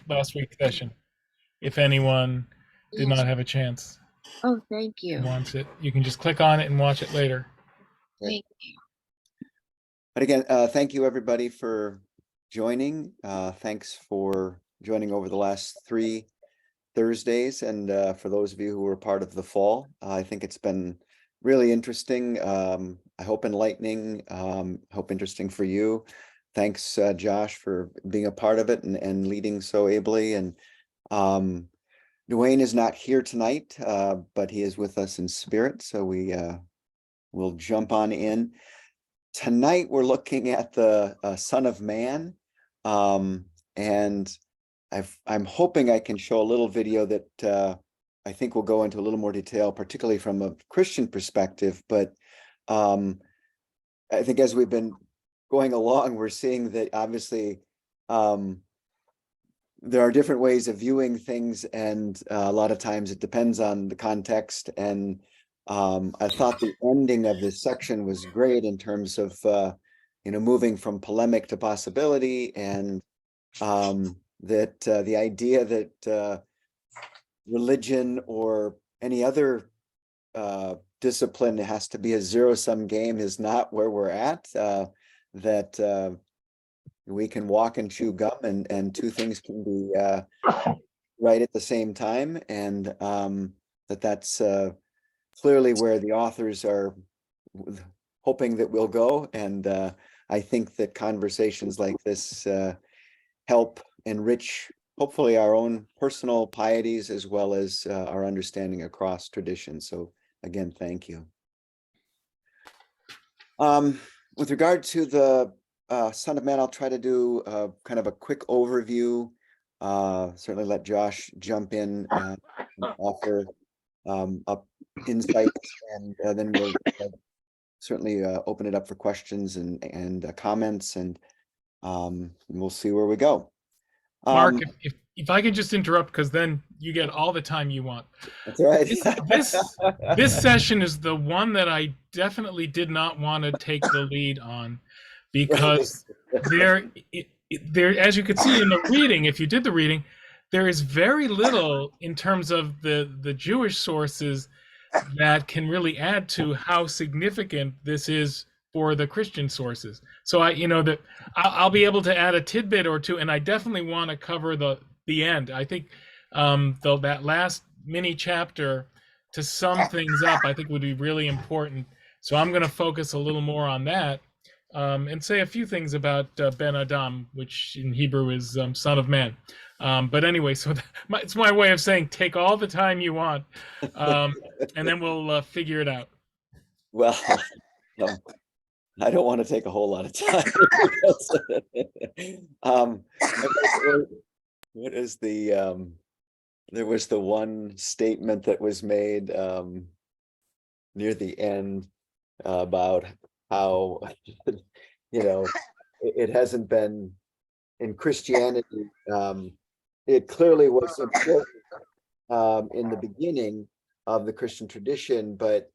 last week's session. If anyone did Yes. not have a chance Oh, thank you. and wants it, you can just click on it and watch it later. Thank you. But again, thank you everybody for joining. Thanks for joining over the last 3 Thursdays, and for those of you who were part of the fall, I think it's been really interesting. I hope enlightening, hope interesting for you. Thanks, Josh, for being a part of it and leading so ably. And Duane is not here tonight, but he is with us in spirit, so we will jump on in. Tonight we're looking at the Son of Man, and I'm hoping I can show a little video that I think will go into a little more detail, particularly from a Christian perspective. But I think as we've been going along, we're seeing that obviously there are different ways of viewing things, and a lot of times it depends on the context. And I thought the ending of this section was great in terms of moving from polemic to possibility, and that the idea that religion or any other discipline has to be a zero-sum game is not where we're at, that we can walk and chew gum, and two things can be right at the same time, and that's clearly where the authors are hoping that we'll go. And I think that conversations like this help enrich, hopefully, our own personal pieties as well as our understanding across traditions. So again, thank you. With regard to the Son of Man, I'll try to do kind of a quick overview. Certainly let Josh jump in and offer up insights, and then we'll certainly open it up for questions and comments, and we'll see where we go. Mark, if I could just interrupt, because then you get all the time you want. That's right. This session is the one that I definitely did not want to take the lead on, because there, as you could see in the reading, if you did the reading, there is very little in terms of the Jewish sources that can really add to how significant this is for the Christian sources. So I'll be able to add a tidbit or two, and I definitely want to cover the end. I think that last mini chapter to sum things up, I think would be really important. So I'm going to focus a little more on that, and say a few things about Ben Adam, which in Hebrew is Son of Man. But anyway, so it's my way of saying take all the time you want, and then we'll figure it out. Well, I don't want to take a whole lot of time. What is the there was the one statement that was made near the end about how it hasn't been in Christianity. It clearly was important in the beginning of the Christian tradition, but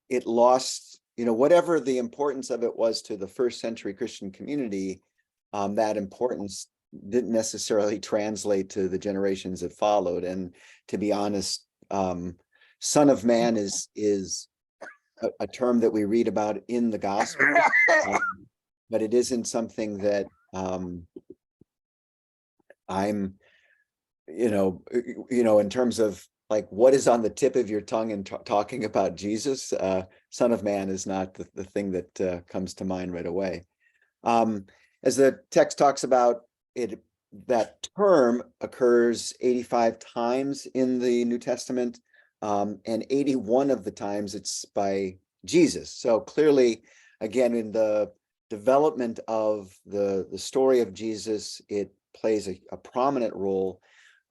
it lost, whatever the importance of it was to the first century Christian community, that importance didn't necessarily translate to the generations that followed. And to be honest, Son of Man is a term that we read about in the gospel, but it isn't something that I'm, in terms of like what is on the tip of your tongue and talking about Jesus, Son of Man is not the thing that comes to mind right away. As the text talks about it, that term occurs 85 times in the New Testament, and 81 of the times it's by Jesus. So clearly, again, in the development of the story of Jesus, it plays a prominent role.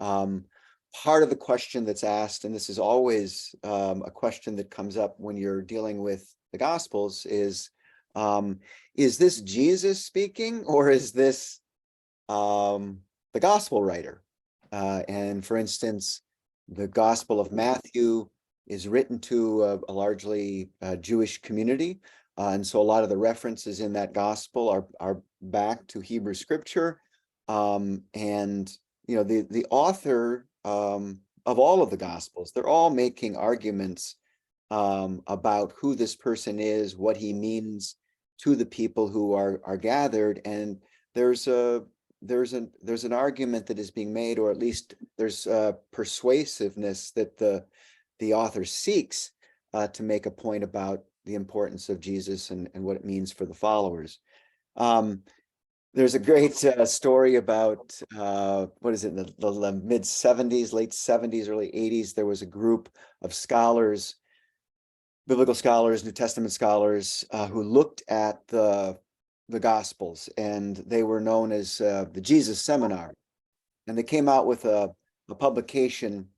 Part of the question that's asked, and this is always a question that comes up when you're dealing with the Gospels, is this Jesus speaking, or is this the Gospel writer? And for instance, the Gospel of Matthew is written to a largely Jewish community, and so a lot of the references in that Gospel are back to Hebrew scripture. And, you know, the author of all of the Gospels, they're all making arguments about who this person is, what he means to the people who are gathered. And there's an argument that is being made, or at least there's persuasiveness that the author seeks to make a point about the importance of Jesus and what it means for the followers. There's a great story about what is it, the mid 70s, late 70s, early 80s. There was a group of scholars, biblical scholars, New Testament scholars, who looked at the Gospels, and they were known as the Jesus Seminar. And they came out with a publication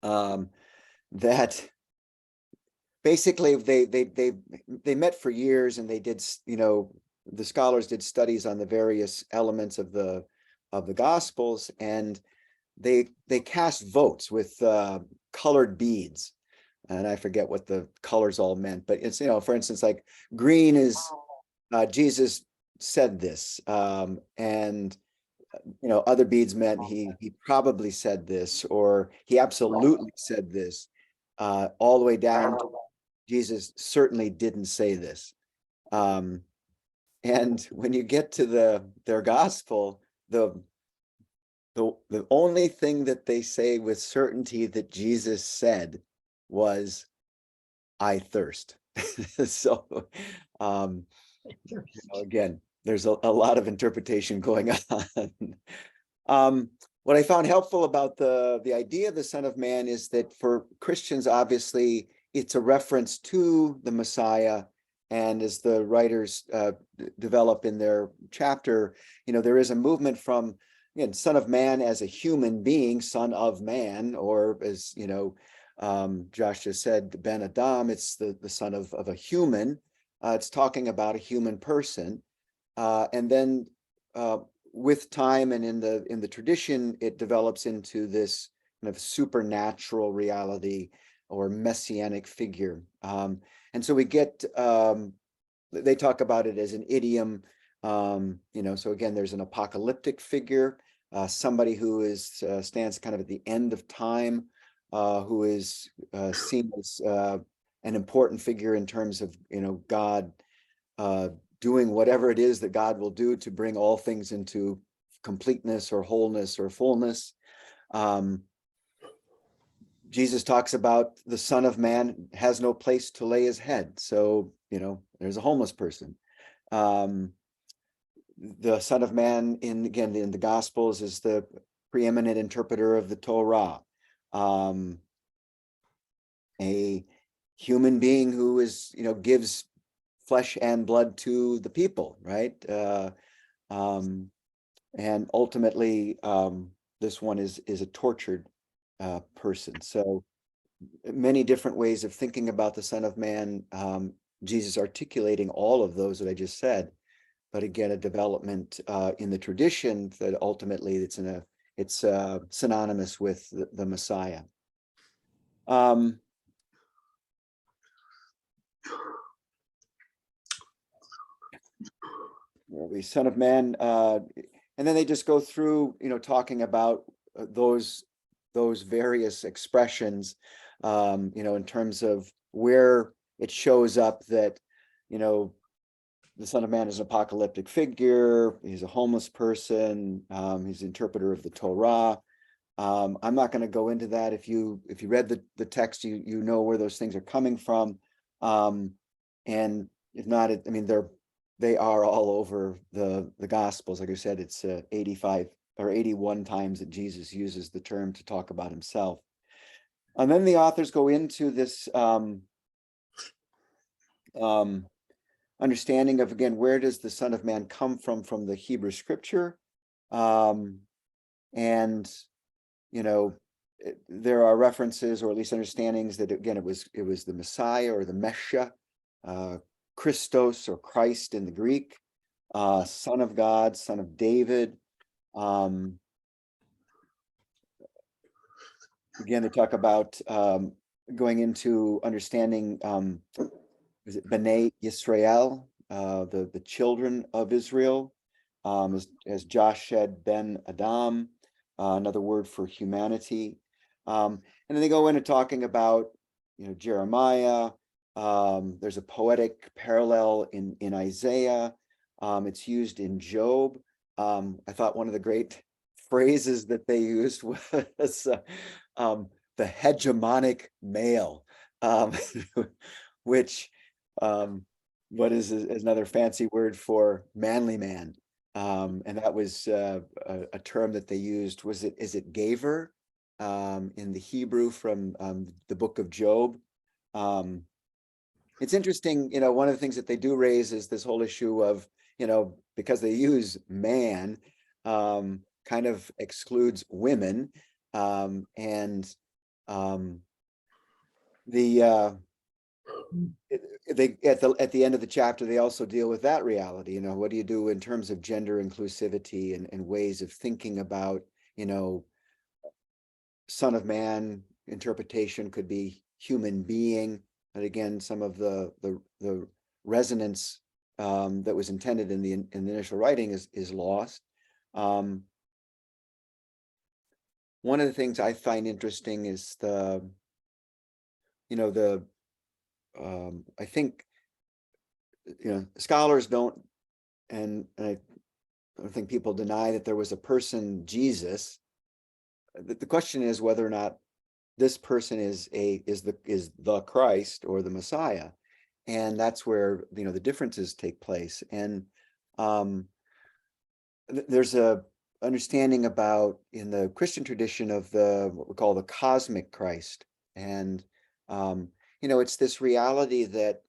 that basically they met for years, and they did, you know, the scholars did studies on the various elements of the Gospels, and they cast votes with colored beads. And I forget what the colors all meant, but it's, you know, for instance, like green is Jesus said this, and you know, other beads meant he probably said this, or he absolutely said this, all the way down to Jesus certainly didn't say this. And when you get to their gospel, the only thing that they say with certainty that Jesus said was, "I thirst." So you know, again, there's a lot of interpretation going on. What I found helpful about the idea of the Son of Man is that for Christians, obviously, it's a reference to the Messiah. And as the writers develop in their chapter, you know, there is a movement from, again, Son of Man as a human being, Son of Man, or as, you know, Josh just said, Ben Adam, it's the son of a human. It's talking about a human person. And then with time and in the tradition, it develops into this kind of supernatural reality or messianic figure. And so we get, they talk about it as an idiom, you know, so again, there's an apocalyptic figure, somebody who stands kind of at the end of time, who is seen as an important figure in terms of, you know, God doing whatever it is that God will do to bring all things into completeness or wholeness or fullness. Jesus talks about the Son of Man has no place to lay his head. So, you know, there's a homeless person. The Son of Man in the Gospels is the preeminent interpreter of the Torah. A human being who is, you know, gives flesh and blood to the people, right? And ultimately, this one is a tortured person. So many different ways of thinking about the Son of Man, Jesus articulating all of those that I just said, but again, a development in the tradition that ultimately it's synonymous with the Messiah. The Son of Man, and then they just go through, you know, talking about those various expressions, you know, in terms of where it shows up that, you know, the Son of Man is an apocalyptic figure. He's a homeless person. He's the interpreter of the Torah. I'm not going to go into that. If you read the text, you know where those things are coming from. And if not, I mean, they are all over the Gospels. Like I said, it's 85 or 81 times that Jesus uses the term to talk about himself. And then the authors go into this understanding of, again, where does the Son of Man come from the Hebrew scripture? And, you know, there are references, or at least understandings, that again, it was the Messiah or the Messiah, Christos or Christ in the Greek, Son of God, Son of David. Again, they talk about going into understanding, is it B'nai Yisrael, the children of Israel, as Josh said, Ben Adam, another word for humanity. And then they go into talking about, Jeremiah. There's a poetic parallel in Isaiah. It's used in Job. I thought one of the great phrases that they used was the hegemonic male, which what is another fancy word for manly man. And that was a term that they used. Is it gaver in the Hebrew from the book of Job? It's interesting, one of the things that they do raise is this whole issue of, because they use man, kind of excludes women. And they at the end of the chapter, they also deal with that reality. What do you do in terms of gender inclusivity and ways of thinking about, son of man interpretation could be human being. But again, some of the resonance that was intended in the initial writing is lost. One of the things I find interesting is I think, scholars don't, and I don't think people deny that there was a person, Jesus. The question is whether or not this person is the Christ or the Messiah. And that's where, the differences take place. And there's a understanding about, in the Christian tradition, of what we call the cosmic Christ. And it's this reality that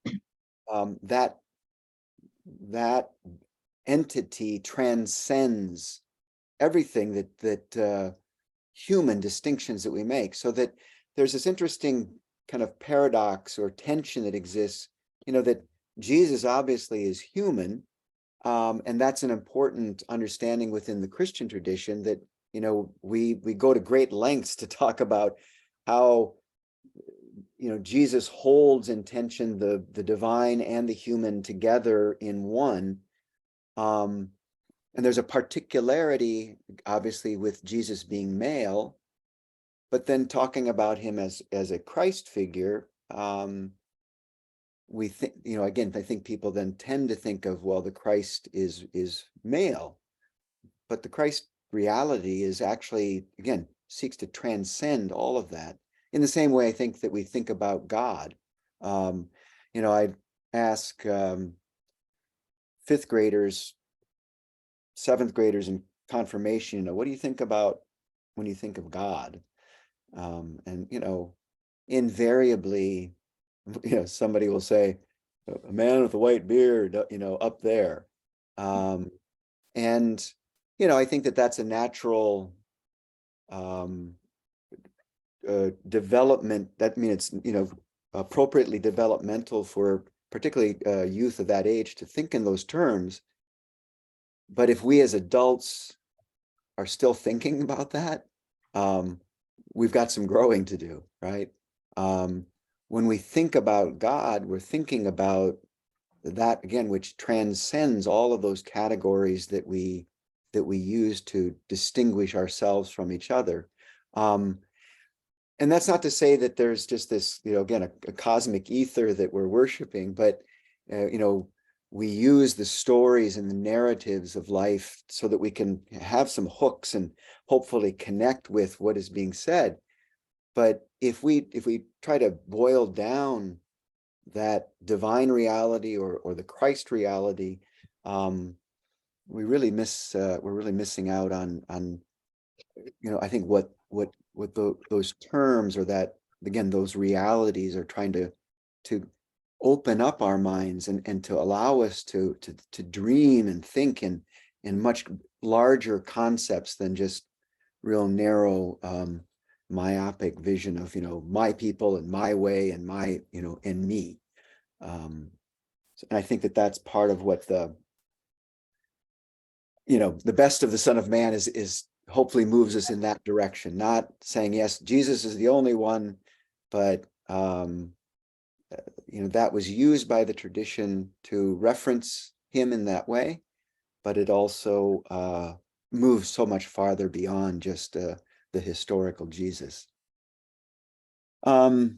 that entity transcends everything that human distinctions that we make. So that there's this interesting kind of paradox or tension that exists, that Jesus obviously is human. And that's an important understanding within the Christian tradition, that, we go to great lengths to talk about how, Jesus holds in tension the divine and the human together in one. And there's a particularity, obviously, with Jesus being male, but then talking about him as a Christ figure, we think, again, I think people then tend to think of, well, the Christ is male, but the Christ reality is actually, again, seeks to transcend all of that. In the same way, I think that we think about God. I ask 5th graders, 7th graders in confirmation, what do you think about when you think of God? And invariably, somebody will say, a man with a white beard, up there. And I think that that's a natural development. That means it's appropriately developmental for particularly youth of that age to think in those terms. But if we as adults are still thinking about that, we've got some growing to do, right? When we think about God, we're thinking about that, again, which transcends all of those categories that we use to distinguish ourselves from each other. And that's not to say that there's just this, again, a cosmic ether that we're worshiping, but we use the stories and the narratives of life so that we can have some hooks and hopefully connect with what is being said. But if we try to boil down that divine reality or the Christ reality, we're really missing out on I think what those terms, or that, again, those realities are trying to open up our minds and to allow us to dream and think in much larger concepts than just real narrow myopic vision of my people and my way and my and me. And I think that that's part of what the best of the Son of Man is hopefully moves us in that direction, not saying, yes, Jesus is the only one, but that was used by the tradition to reference him in that way, but it also moves so much farther beyond just the historical Jesus. The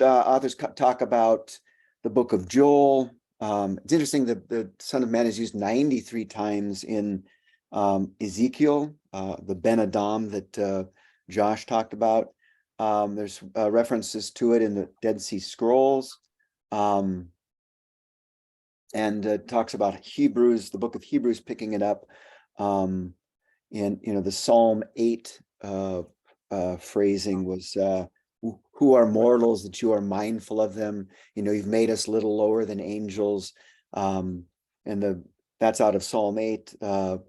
authors talk about the book of Joel. It's interesting that the Son of Man is used 93 times in Ezekiel, the Ben Adam that Josh talked about. There's references to it in the Dead Sea Scrolls, and talks about Hebrews, the book of Hebrews, picking it up. And the Psalm 8 phrasing was, who are mortals that you are mindful of them? You've made us little lower than angels. And that's out of Psalm 8. The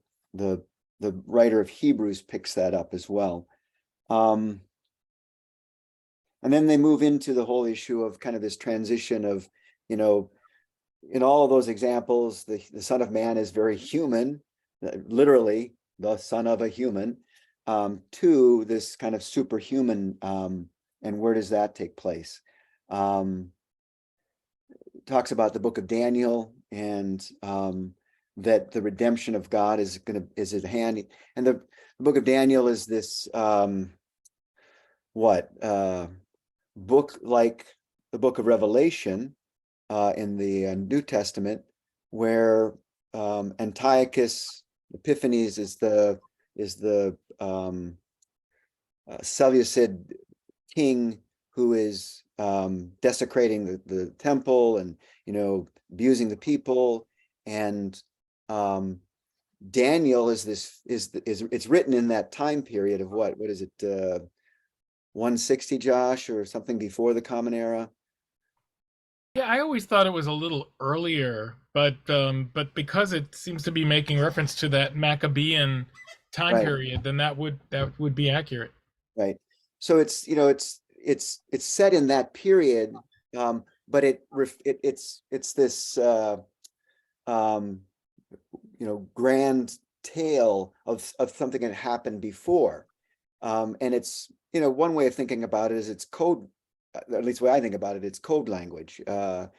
writer of Hebrews picks that up as well. And then they move into the whole issue of kind of this transition of, in all of those examples, the Son of Man is very human, literally the son of a human, to this kind of superhuman. And where does that take place? Talks about the book of Daniel, and that the redemption of God is at hand. And the book of Daniel is this book like the book of Revelation in the New Testament, where Antiochus Epiphanes is the Seleucid king who is desecrating the temple and abusing the people. And Daniel is it's written in that time period of what is it, 160, Josh, or something before the Common Era? Yeah, I always thought it was a little earlier, but because it seems to be making reference to that Maccabean time Right. period, then that would be accurate. Right. So it's set in that period, but it's this grand tale of something that happened before, and it's one way of thinking about it is it's code. At least the way I think about it, it's code language, so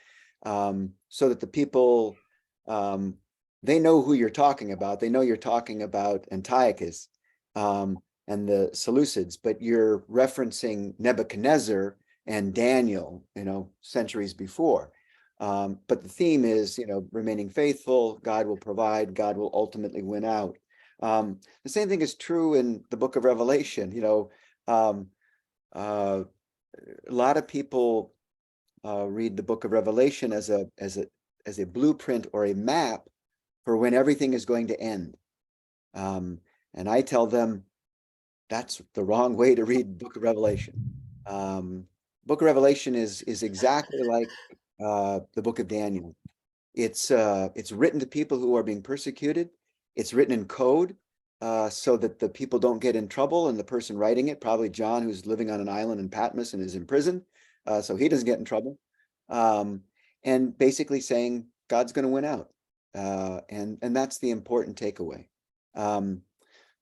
that the people, they know who you're talking about. They know you're talking about Antiochus and the Seleucids, but you're referencing Nebuchadnezzar and Daniel, centuries before. But the theme is, remaining faithful. God will provide. God will ultimately win out. The same thing is true in the book of Revelation. A lot of people read the book of Revelation as a blueprint or a map for when everything is going to end. And I tell them that's the wrong way to read the book of Revelation. Book of Revelation is exactly like the book of Daniel. It's written to people who are being persecuted. It's written in code, so that the people don't get in trouble, and the person writing it, probably John, who's living on an island in Patmos and is in prison, so he doesn't get in trouble, and basically saying God's going to win out, and that's the important takeaway.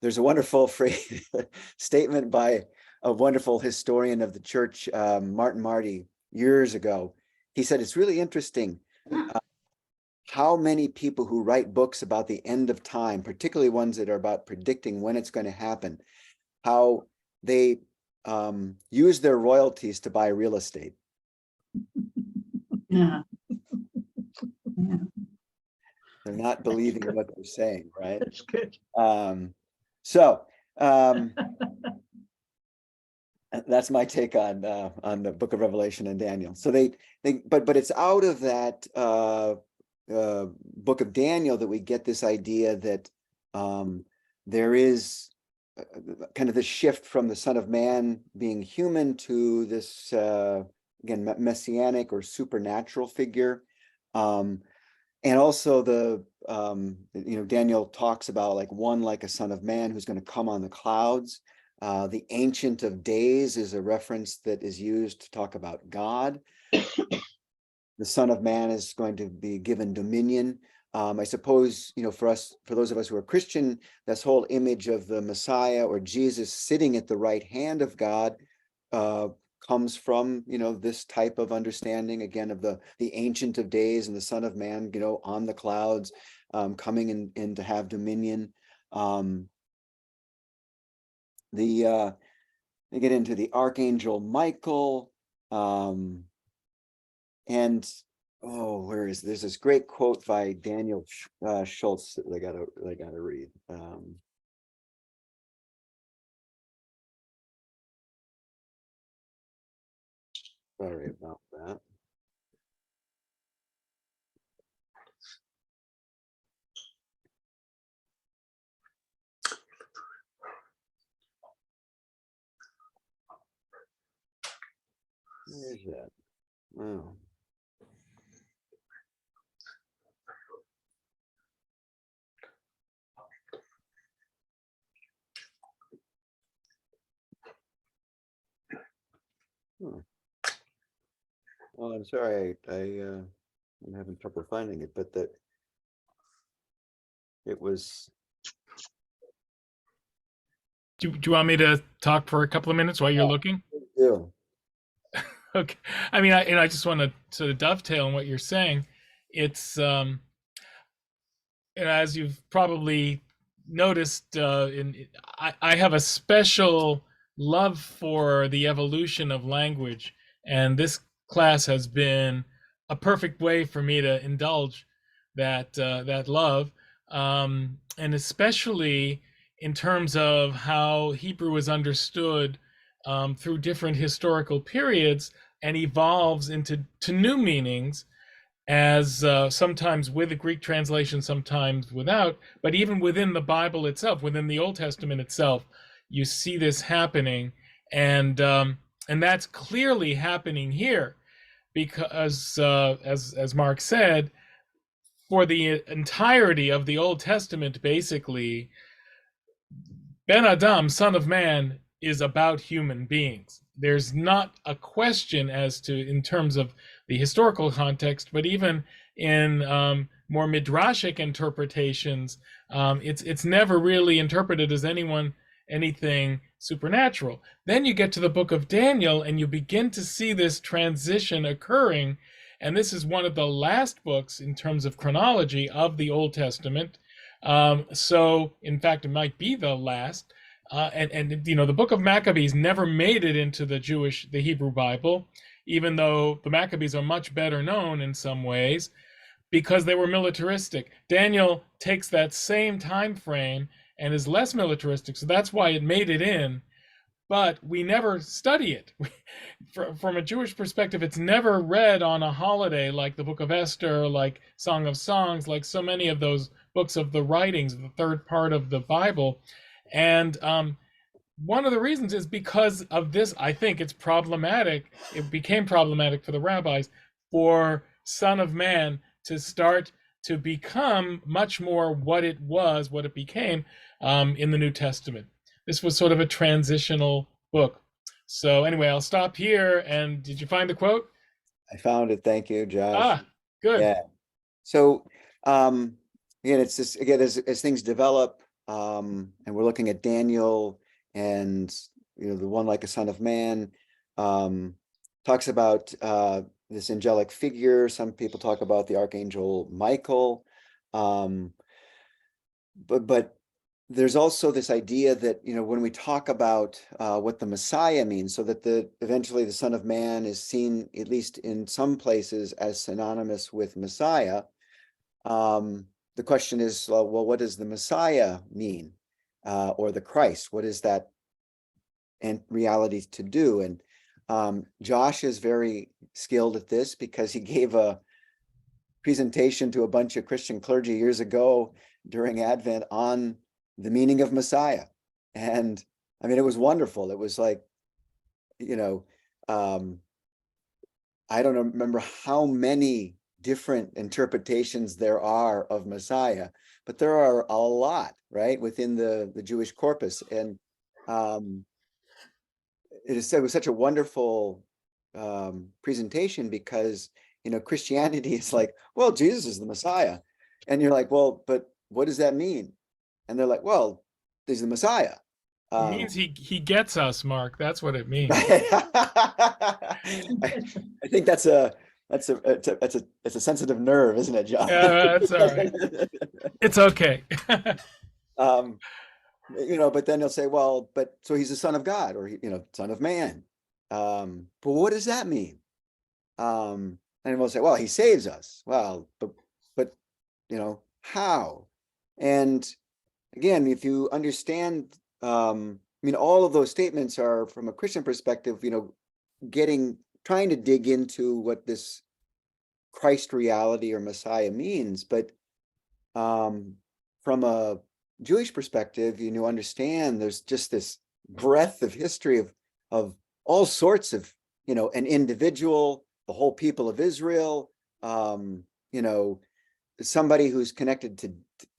There's a wonderful phrase statement by a wonderful historian of the church, Martin Marty, years ago. He said, it's really interesting how many people who write books about the end of time, particularly ones that are about predicting when it's going to happen, how they use their royalties to buy real estate. Yeah. Yeah. They're not believing what they're saying, right? That's good. That's my take on the book of Revelation and Daniel. So but it's out of that book of Daniel that we get this idea that there is kind of the shift from the Son of Man being human to this again messianic or supernatural figure, and also the Daniel talks about like a Son of Man who's going to come on the clouds. The Ancient of Days is a reference that is used to talk about God. The Son of Man is going to be given dominion. I suppose, for those of us who are Christian, this whole image of the Messiah or Jesus sitting at the right hand of God comes from, this type of understanding, again, of the Ancient of Days and the Son of Man, on the clouds, coming in to have dominion. They get into the Archangel Michael, and there's this great quote by Daniel Schultz that I gotta read. Sorry about that. Where's that? Oh. Well, I'm sorry, I'm having trouble finding it, but that it was. Do you want me to talk for a couple of minutes while you're looking? Yeah. Okay. I mean, I just want to sort of dovetail on what you're saying. It's and as you've probably noticed, I have a special love for the evolution of language, and this class has been a perfect way for me to indulge that love, and especially in terms of how Hebrew is understood through different historical periods and evolves into new meanings, as sometimes with a Greek translation, sometimes without. But even within the Bible itself, within the Old Testament itself, you see this happening, and that's clearly happening here, because as Mark said, for the entirety of the Old Testament, basically, Ben Adam, Son of Man, is about human beings. There's not a question as to, in terms of the historical context, but even in more midrashic interpretations, it's never really interpreted as anything supernatural. Then you get to the book of Daniel, and you begin to see this transition occurring, and this is one of the last books in terms of chronology of the Old Testament. So, in fact, it might be the last. And the book of Maccabees never made it into the Hebrew Bible, even though the Maccabees are much better known in some ways because they were militaristic. Daniel takes that same time frame and is less militaristic, so that's why it made it in. But we never study it. From a Jewish perspective, it's never read on a holiday like the Book of Esther, like Song of Songs, like so many of those books of the writings, the third part of the Bible. And one of the reasons is because of this. I think it's problematic. It became problematic for the rabbis for Son of Man to start to become much more what it became in the New Testament. This was sort of a transitional book. So anyway, I'll stop here. And did you find the quote? I found it. Thank you, Josh. Good. Yeah. So again, it's just, again, as things develop, and we're looking at Daniel, and the one like a Son of Man talks about this angelic figure. Some people talk about the Archangel Michael, but there's also this idea that when we talk about what the Messiah means, so that eventually the Son of Man is seen, at least in some places, as synonymous with Messiah. The question is, well, what does the Messiah mean, or the Christ? What is that in reality to do? And Josh is very skilled at this because he gave a presentation to a bunch of Christian clergy years ago during Advent on the meaning of Messiah. And I mean, it was wonderful. It was like, I don't remember how many different interpretations there are of Messiah, but there are a lot, right, within the Jewish corpus. And it was such a wonderful presentation because Christianity is like, well, Jesus is the Messiah, and you're like, well, but what does that mean? And they're like, well, he's the Messiah. It means he gets us, Mark. That's what it means. I think that's a sensitive nerve, isn't it, John? That's all right. It's okay. But then they'll say, well, but so he's the son of God, or son of man. But what does that mean? And we'll say, well, he saves us. Well, but how? And again, if you understand, all of those statements are from a Christian perspective, trying to dig into what this Christ reality or Messiah means. But from a Jewish perspective, understand there's just this breadth of history of all sorts of, an individual, the whole people of Israel, somebody who's connected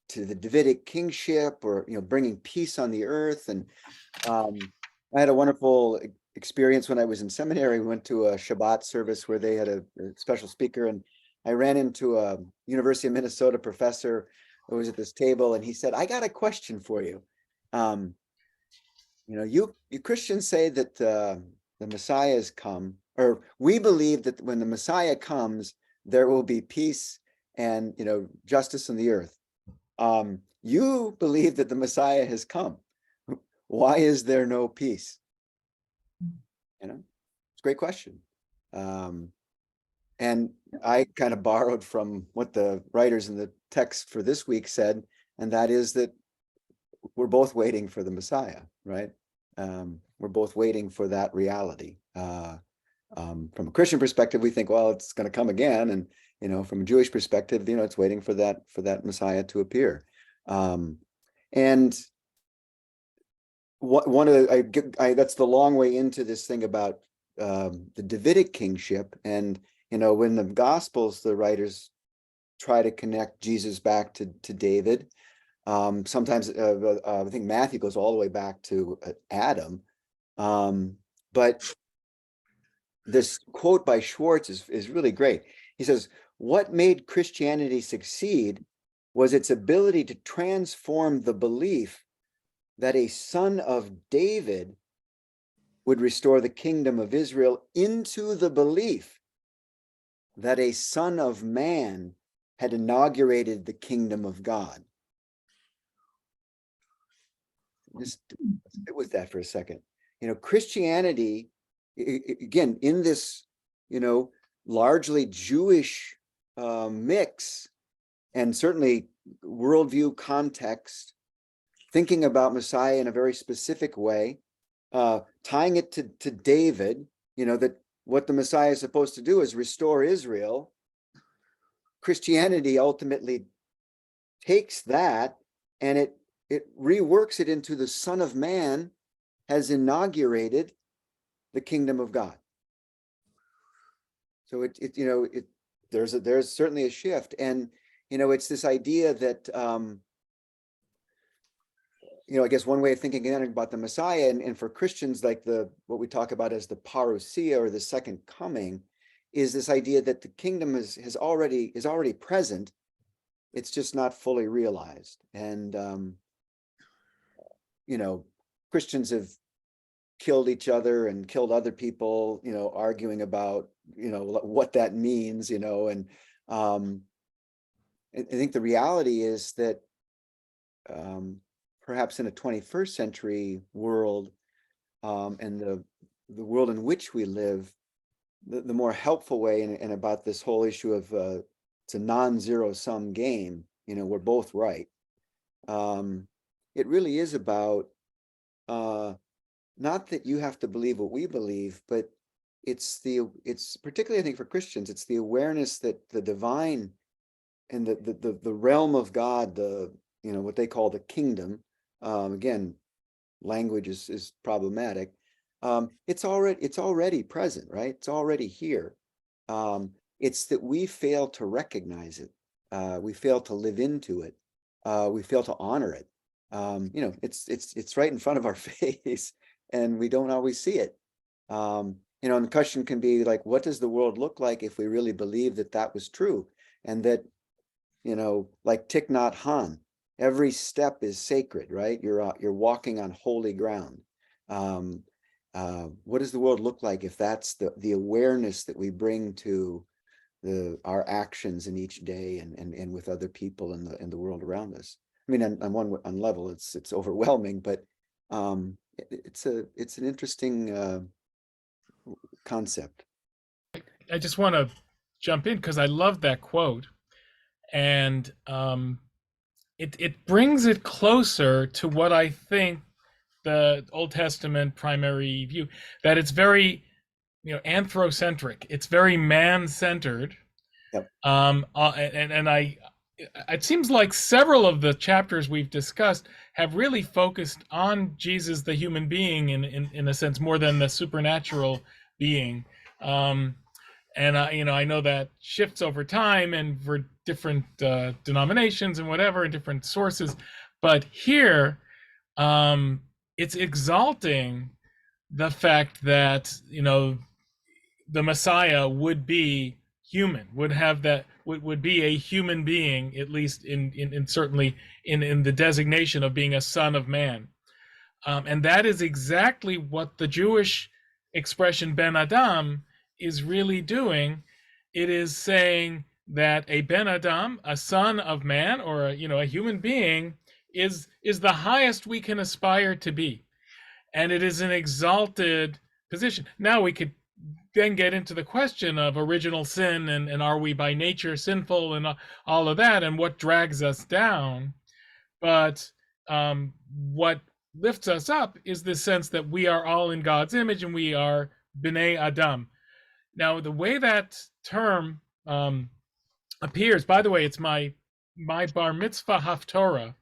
to the Davidic kingship, or bringing peace on the earth. And I had a wonderful experience when I was in seminary. We went to a Shabbat service where they had a special speaker, and I ran into a University of Minnesota professor who was at this table, and he said, I got a question for you. You Christians say that the Messiah has come, or we believe that when the Messiah comes, there will be peace and justice on the earth. You believe that the Messiah has come. Why is there no peace? It's a great question. And I kind of borrowed from what the writers in the text for this week said, and that is that we're both waiting for the Messiah, right? We're both waiting for that reality. From a Christian perspective, we think, well, it's going to come again, and from a Jewish perspective, it's waiting for that Messiah to appear. And one of the, that's the long way into this thing about the Davidic kingship. And when the Gospels, the writers try to connect Jesus back to David. Sometimes I think Matthew goes all the way back to Adam. But this quote by Schwartz is really great. He says, what made Christianity succeed was its ability to transform the belief that a son of David would restore the kingdom of Israel into the belief that a son of man had inaugurated the kingdom of God. Just sit with that for a second. Christianity, again, in this, largely Jewish mix, and certainly worldview context, thinking about Messiah in a very specific way, tying it to David, that what the Messiah is supposed to do is restore Israel. Christianity ultimately takes that and it reworks it into the Son of Man has inaugurated the kingdom of God. So there's certainly a shift, and it's this idea that I guess one way of thinking about the Messiah, and for Christians, like what we talk about as the parousia, or the second coming, is this idea that the kingdom is already present. It's just not fully realized. And Christians have killed each other and killed other people, arguing about what that means, and I think the reality is that perhaps in a 21st century world, and the world in which we live, the more helpful way, and about this whole issue of it's a non-zero sum game, we're both right. It really is about not that you have to believe what we believe, but it's particularly, I think, for Christians, it's the awareness that the divine and the realm of God, what they call the kingdom, again, language is problematic. It's already present, right? It's already here. It's that we fail to recognize it. We fail to live into it. We fail to honor it. It's right in front of our face, and we don't always see it. And the question can be like, what does the world look like if we really believe that was true, and that, like Thich Nhat Hanh, every step is sacred, right? You're walking on holy ground. What does the world look like if that's the awareness that we bring to our actions in each day and with other people in the world around us? I mean, on one level, it's overwhelming, but it's an interesting concept. I just want to jump in because I love that quote, and it brings it closer to what I think the Old Testament primary view, that it's very, anthrocentric. It's very man-centered. Yep. It seems like several of the chapters we've discussed have really focused on Jesus, the human being, in a sense, more than the supernatural being. I know that shifts over time and for different denominations and whatever, and different sources. But here, it's exalting the fact that, the Messiah would be human, would be a human being, at least in certainly in the designation of being a son of man. And that is exactly what the Jewish expression Ben Adam is really doing. It is saying that a Ben Adam, a son of man, or a human being, is the highest we can aspire to be, and it is an exalted position. Now we could then get into the question of original sin and are we by nature sinful and all of that, and what drags us down. But what lifts us up is the sense that we are all in God's image and we are B'nai Adam. Now, the way that term appears, by the way, it's my bar mitzvah haftorah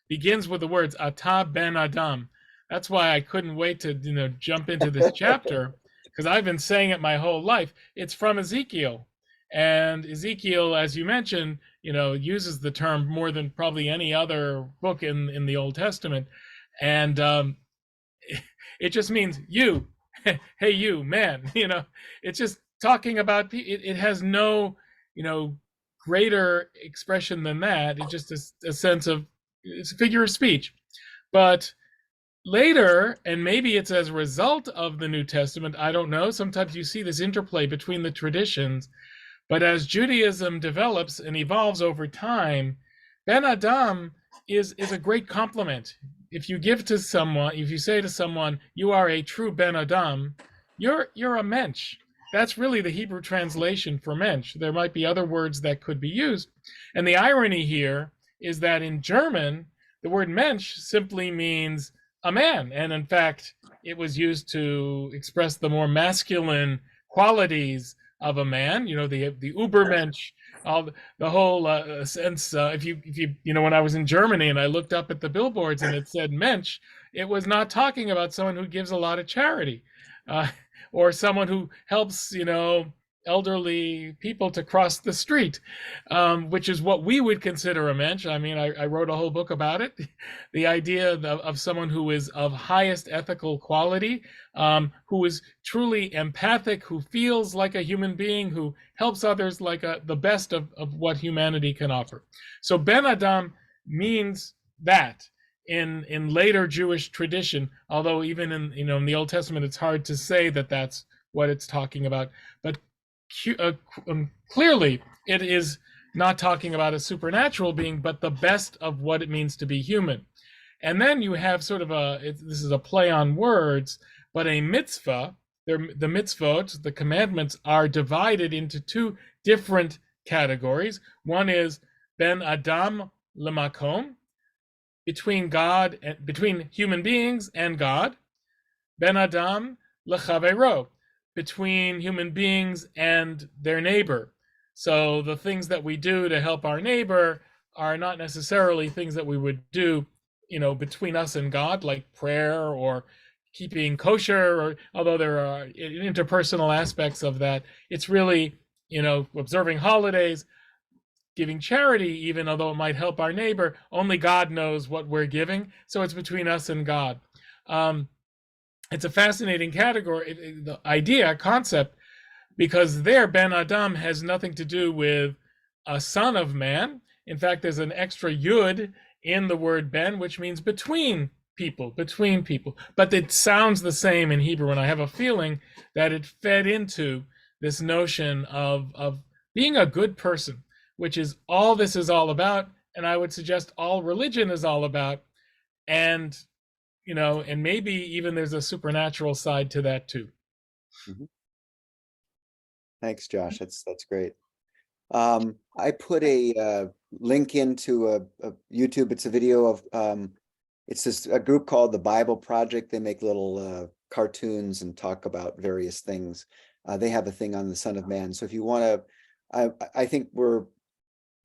begins with the words Ata Ben Adam. That's why I couldn't wait to jump into this chapter, because I've been saying it my whole life. It's from Ezekiel, and Ezekiel, as you mentioned, uses the term more than probably any other book in the Old Testament, and it just means you. Hey, you, man. It's just talking about. It has no, greater expression than that. It's just a sense of, it's a figure of speech. But later, and maybe it's as a result of the New Testament, I don't know, sometimes you see this interplay between the traditions, but as Judaism develops and evolves over time, Ben Adam is a great compliment. If you say to someone, you are a true Ben Adam, you're a mensch. That's really the Hebrew translation for mensch. There might be other words that could be used. And the irony here is that in German, the word mensch simply means a man. And in fact, it was used to express the more masculine qualities of a man, the Ubermensch, the whole sense. If you when I was in Germany and I looked up at the billboards and it said mensch, it was not talking about someone who gives a lot of charity, or someone who helps, elderly people to cross the street, which is what we would consider a mensch. I mean, I wrote a whole book about it. The idea of someone who is of highest ethical quality, who is truly empathic, who feels like a human being, who helps others like the best of what humanity can offer. So Ben Adam means that in later Jewish tradition, although even in the Old Testament, it's hard to say that that's what it's talking about. But clearly, it is not talking about a supernatural being, but the best of what it means to be human. And then you have sort of this is a play on words, but a mitzvah, the mitzvot, the commandments, are divided into two different categories. One is Ben Adam lemakom, between human beings and God. Ben Adam lechavero, between human beings and their neighbor. So the things that we do to help our neighbor are not necessarily things that we would do, between us and God, like prayer or keeping kosher, or although there are interpersonal aspects of that, it's really, observing holidays, giving charity, even although it might help our neighbor. Only God knows what we're giving, so it's between us and God. It's a fascinating category, the idea, concept, because there Ben Adam has nothing to do with a son of man. In fact, there's an extra yud in the word ben, which means between people, between people. But it sounds the same in Hebrew, and I have a feeling that it fed into this notion of being a good person, which is all this is all about, and I would suggest all religion is all about. And and maybe even there's a supernatural side to that too. Mhm. Thanks, Josh. That's great. I put a link into a YouTube. It's a video of it's a group called the Bible Project. They make little cartoons and talk about various things. They have a thing on the Son of Man. So if you want to, I think we're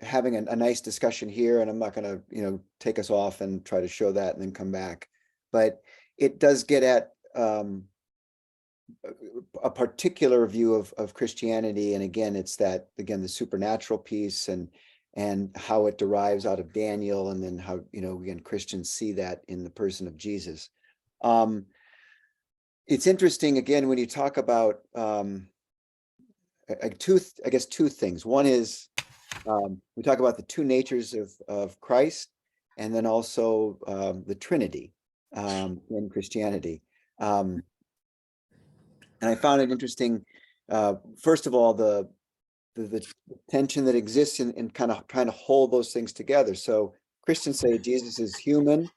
having a nice discussion here, and I'm not going to take us off and try to show that and then come back. But it does get at a particular view of Christianity, and again, it's that the supernatural piece and how it derives out of Daniel, and then how again Christians see that in the person of Jesus. It's interesting again when you talk about two things. One is we talk about the two natures of Christ, and then also the Trinity in Christianity. And I found it interesting, first of all, the tension that exists in kind of trying to hold those things together. So Christians say Jesus is human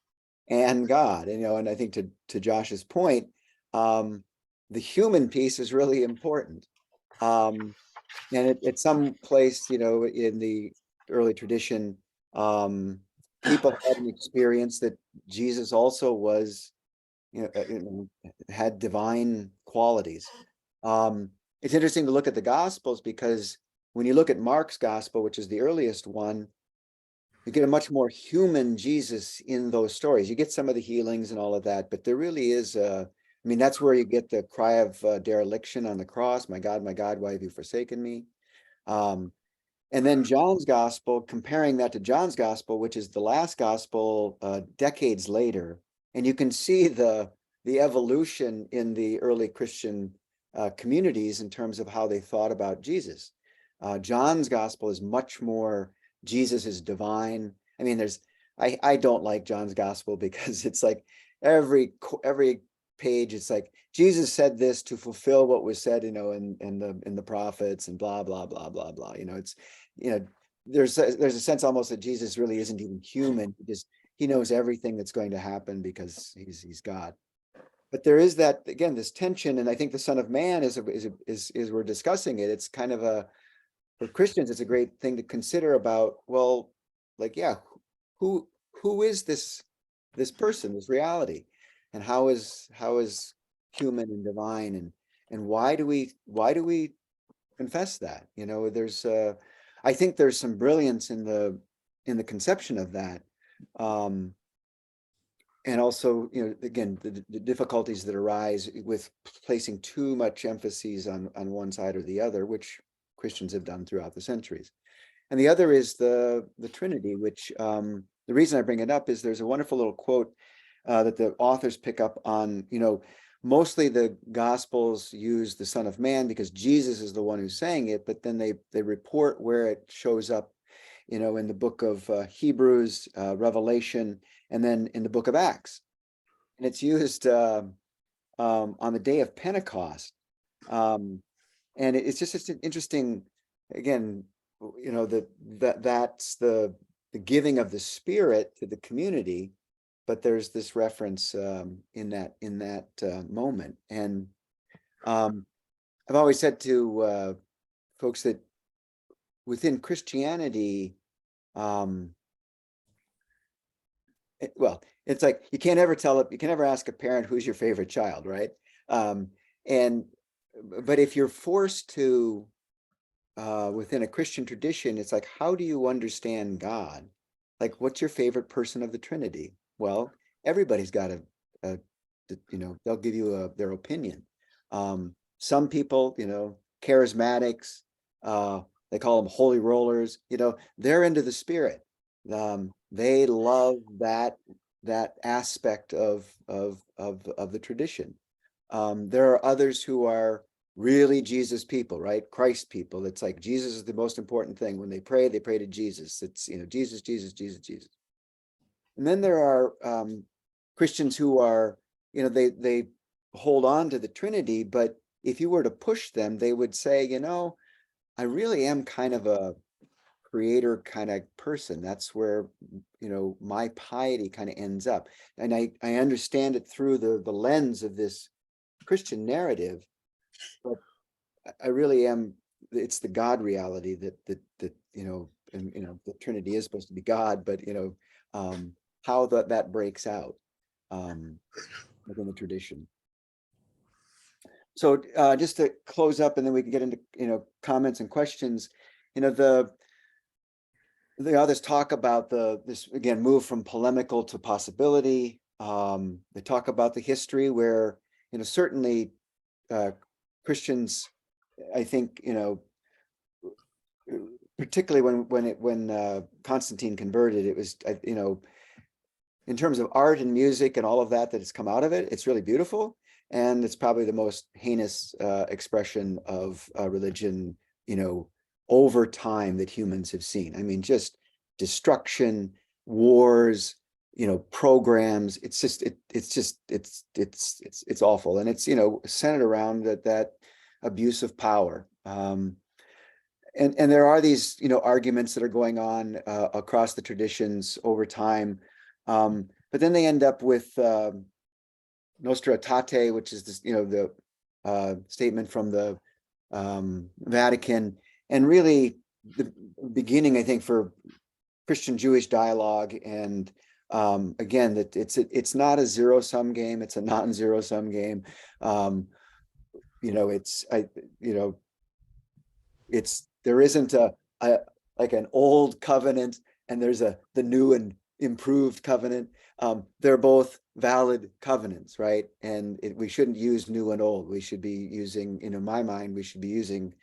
and God, and I think to Josh's point, the human piece is really important. And at some place, in the early tradition, people had an experience that Jesus also was, had divine qualities. It's interesting to look at the Gospels, because when you look at Mark's Gospel, which is the earliest one, you get a much more human Jesus in those stories. You get some of the healings and all of that, but there really is that's where you get the cry of dereliction on the cross. My God, why have you forsaken me? And then John's Gospel, comparing that to John's Gospel, which is the last Gospel decades later, and you can see the evolution in the early Christian communities in terms of how they thought about Jesus. John's Gospel is much more Jesus is divine. I don't like John's Gospel because it's like every page, it's like Jesus said this to fulfill what was said, in the prophets, and blah blah blah blah blah. There's a sense almost that Jesus really isn't even human. He knows everything that's going to happen because he's God. But there is that, again, this tension, and I think the Son of Man is we're discussing it. It's kind of for Christians, it's a great thing to consider about, well, who is this person, this reality, and how is human and divine, and why do we confess that? There's I think there's some brilliance in the conception of that. And also, again, the difficulties that arise with placing too much emphasis on one side or the other, which Christians have done throughout the centuries. And the other is the Trinity, which the reason I bring it up is there's a wonderful little quote that the authors pick up on. Mostly the Gospels use the Son of Man because Jesus is the one who's saying it, but then they report where it shows up, in the book of Hebrews, Revelation, and then in the book of Acts. And it's used on the day of Pentecost. And it's just an interesting, again, that's the giving of the Spirit to the community, but there's this reference in that moment. And I've always said to folks that within Christianity, it's like you can't ever ask a parent who's your favorite child, right? But if you're forced to within a Christian tradition, it's like, how do you understand God? Like, what's your favorite person of the Trinity? Well, everybody's got they'll give you their opinion. Some people, charismatics, they call them holy rollers, they're into the Spirit. They love that aspect of the tradition. There are others who are really Jesus people, right? Christ people. It's like Jesus is the most important thing. When they pray to Jesus. It's Jesus, Jesus, Jesus, Jesus. And then there are Christians who are, they hold on to the Trinity, but if you were to push them, they would say, I really am kind of a creator kind of person. That's where, my piety kind of ends up. And I understand it through the lens of this Christian narrative, but I really am, it's the God reality that and the Trinity is supposed to be God, but how that breaks out within the tradition. So just to close up, and then we can get into comments and questions. The others talk about this again move from polemical to possibility. They talk about the history where certainly Christians, I think particularly when Constantine converted, it was in terms of art and music and all of that has come out of it, it's really beautiful. And it's probably the most heinous expression of religion, over time that humans have seen. I mean, just destruction, wars, programs. It's just it's awful, and it's centered around that abuse of power. And there are these arguments that are going on across the traditions over time, but then they end up with Nostra Aetate, which is this, the statement from the Vatican, and really the beginning, I think, for Christian-Jewish dialogue. And again, that it's not a zero-sum game; it's a non-zero-sum game. There isn't a like an old covenant and there's the new and improved covenant. They're both valid covenants, right? And we shouldn't use new and old. We should be using, in my mind, we should be using,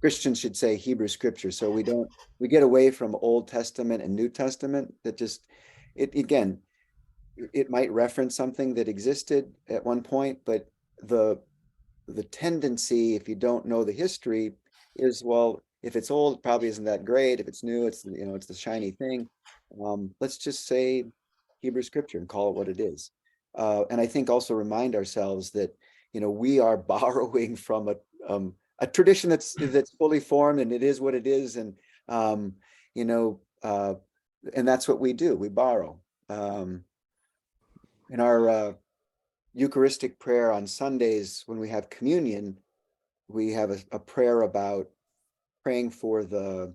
Christians should say Hebrew scripture. So we get away from Old Testament and New Testament. That just, it might reference something that existed at one point, but the tendency, if you don't know the history, is, well, if it's old, it probably isn't that great. If it's new, it's it's the shiny thing. Let's just say Hebrew scripture and call it what it is. And I think also remind ourselves that we are borrowing from a tradition that's fully formed, and it is what it is, and and that's what we do. We borrow. In our Eucharistic prayer on Sundays, when we have communion, we have a prayer about praying for the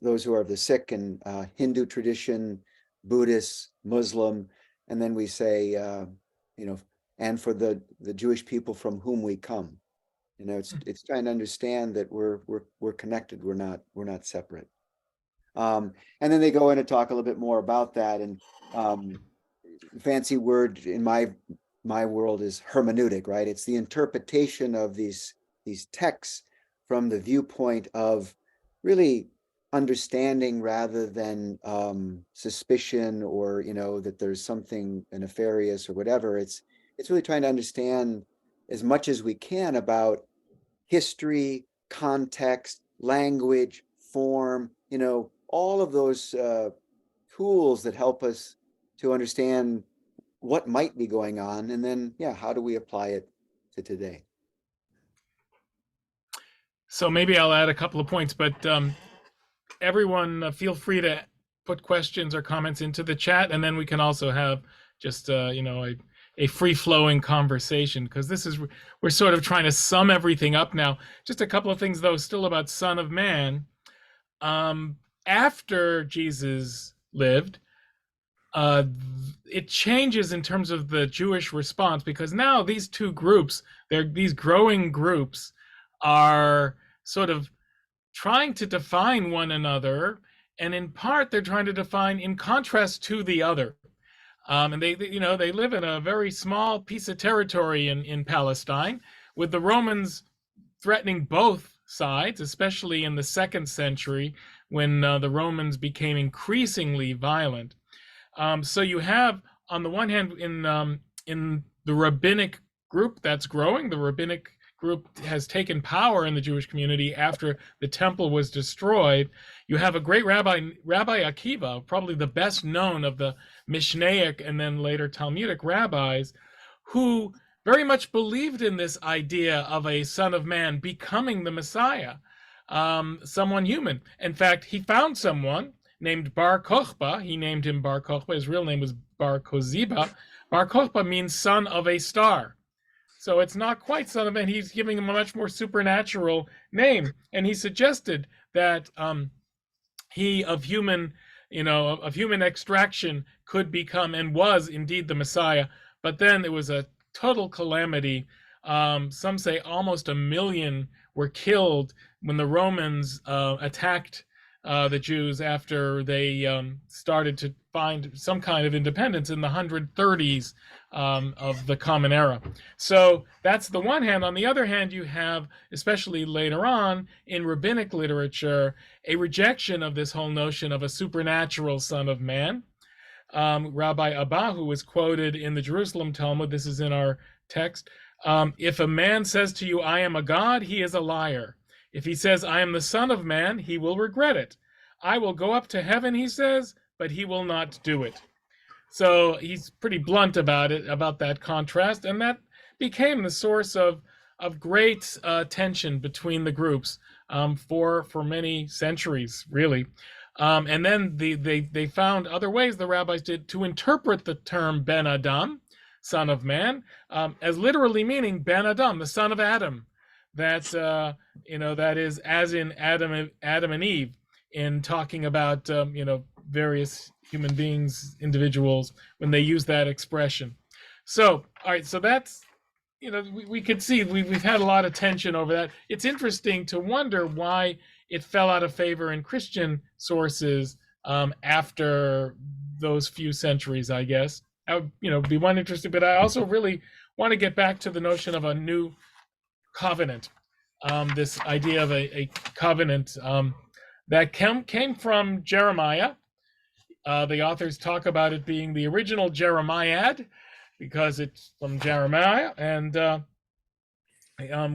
those who are the sick in Hindu tradition, Buddhist, Muslim, and then we say and for the Jewish people from whom we come. It's trying to understand that we're connected. We're not separate. And then they go in and talk a little bit more about that. And fancy word in my world is hermeneutic, right? It's the interpretation of these texts from the viewpoint of really understanding rather than suspicion, or that there's something nefarious or whatever. It's really trying to understand as much as we can about history, context, language, form, all of those tools that help us to understand what might be going on, and then how do we apply it to today? So maybe I'll add a couple of points, but everyone feel free to put questions or comments into the chat, and then we can also have just a free-flowing conversation, because we're sort of trying to sum everything up now. Just a couple of things though still about Son of Man. After Jesus lived, it changes in terms of the Jewish response, because now these two groups, these growing groups, are sort of trying to define one another, and in part they're trying to define in contrast to the other. And they live in a very small piece of territory in Palestine, with the Romans threatening both sides, especially in the 2nd century, when the Romans became increasingly violent. So you have, on the one hand, in the rabbinic group that's growing, the rabbinic group has taken power in the Jewish community after the temple was destroyed. You have a great rabbi, Rabbi Akiva, probably the best known of the Mishnaic and then later Talmudic rabbis, who very much believed in this idea of a son of man becoming the Messiah, someone human. In fact, he found someone named Bar Kokhba. He named him Bar Kokhba. His real name was Bar Koziba. Bar Kokhba means son of a star. So it's not quite son of man. He's giving him a much more supernatural name. And he suggested that he of human extraction could become and was indeed the Messiah. But then it was a total calamity. Some say almost 1 million were killed when the Romans attacked the Jews after they started to find some kind of independence in the 130s of the Common Era. So that's the one hand. On the other hand, you have, especially later on in rabbinic literature, a rejection of this whole notion of a supernatural son of man. Rabbi Abahu is quoted in the Jerusalem Talmud. This is in our text. If a man says to you, I am a god, he is a liar. If he says, I am the son of man, he will regret it. I will go up to heaven, he says, but he will not do it. So he's pretty blunt about it, about that contrast. And that became the source of great tension between the groups for many centuries, really. And then they found other ways, the rabbis did, to interpret the term Ben Adam, son of man, as literally meaning Ben Adam, the son of Adam. That that is as in Adam and Eve, in talking about various human beings, individuals, when they use that expression. So all right, so that's we could see we've had a lot of tension over that. It's interesting to wonder why it fell out of favor in Christian sources after those few centuries, I guess. That would be one interesting, but I also really want to get back to the notion of a new covenant, this idea of a covenant that came from Jeremiah. The authors talk about it being the original Jeremiad because it's from Jeremiah, and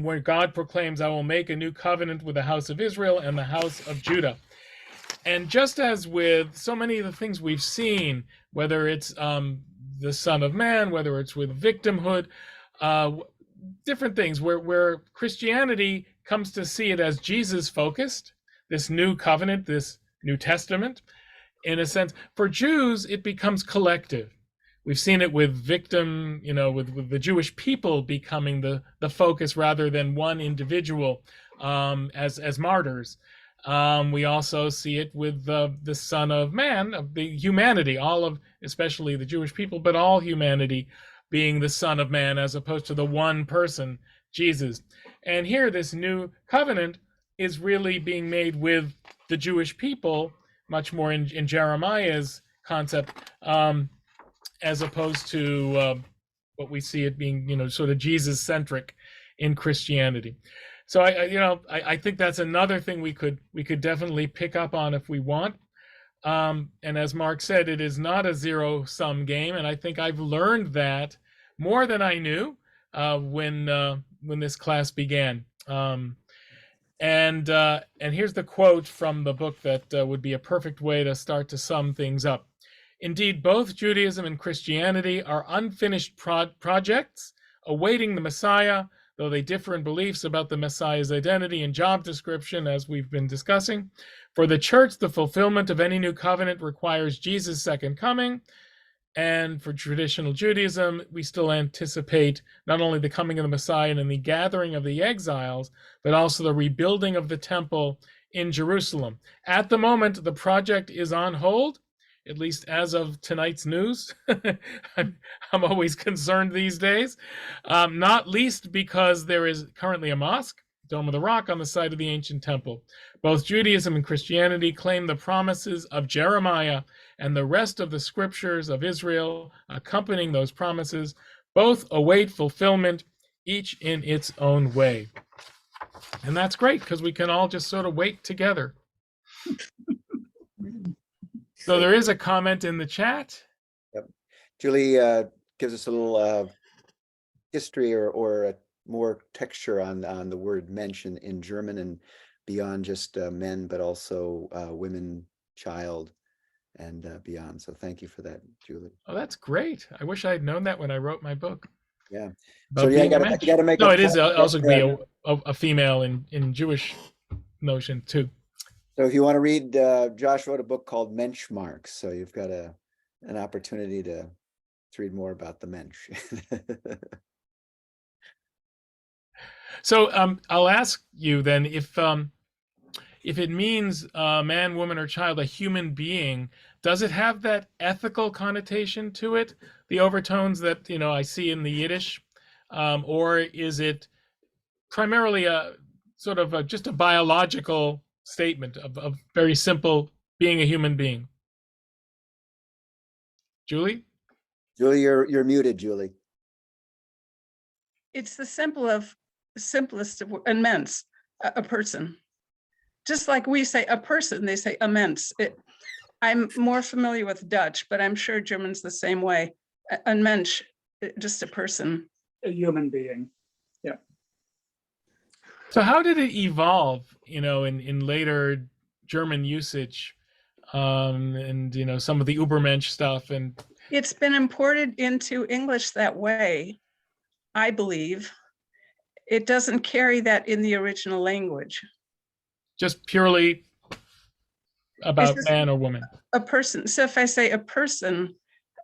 where God proclaims, I will make a new covenant with the house of Israel and the house of Judah. And just as with so many of the things we've seen, whether it's the Son of Man, whether it's with victimhood, different things where Christianity comes to see it as Jesus focused, this new covenant, this New Testament, in a sense. For Jews, it becomes collective. We've seen it with with the Jewish people becoming the focus rather than one individual as martyrs. We also see it with the Son of Man, of the humanity, all of, especially the Jewish people, but all humanity being the Son of Man as opposed to the one person, Jesus. And here, this new covenant is really being made with the Jewish people, much more in Jeremiah's concept, as opposed to what we see it being, sort of Jesus-centric in Christianity. So I think that's another thing we could definitely pick up on if we want. And as Mark said, it is not a zero-sum game, and I think I've learned that more than I knew when this class began. And here's the quote from the book that would be a perfect way to start to sum things up. Indeed, both Judaism and Christianity are unfinished projects awaiting the Messiah, though they differ in beliefs about the Messiah's identity and job description, as we've been discussing. For the church, the fulfillment of any new covenant requires Jesus' second coming. And for traditional Judaism, we still anticipate not only the coming of the Messiah and the gathering of the exiles, but also the rebuilding of the temple in Jerusalem. At the moment, the project is on hold, at least as of tonight's news. I'm always concerned these days, not least because there is currently a mosque, Dome of the Rock, on the site of the ancient temple. Both Judaism and Christianity claim the promises of Jeremiah and the rest of the scriptures of Israel accompanying those promises. Both await fulfillment, each in its own way. And that's great because we can all just sort of wait together. So there is a comment in the chat. Yep. Julie gives us a little history or more texture on the word Mensch in German, and beyond just men, but also women, child, and beyond. So thank you for that, Julie. Oh, that's great. I wish I had known that when I wrote my book. Yeah. About So yeah, being a you mensch. gotta make No, a it is point also that, be a female in Jewish notion too. so if you want to read, Josh wrote a book called Mensch Marks, so you've got an opportunity to read more about the Mensch. So I'll ask you then if it means man, woman, or child, a human being, does it have that ethical connotation to it? The overtones that I see in the Yiddish, or is it primarily a sort of just a biological statement of very simple being a human being? Julie? Julie, you're muted, Julie. It's the simplest of immense, a person. Just like we say a person, they say immense. I'm more familiar with Dutch, but I'm sure German's the same way. A Mensch, just a person. A human being. So how did it evolve, in later German usage, and some of the Übermensch stuff? And It's been imported into English that way, I believe. It doesn't carry that in the original language. just purely about just man or woman. A person. So if I say a person,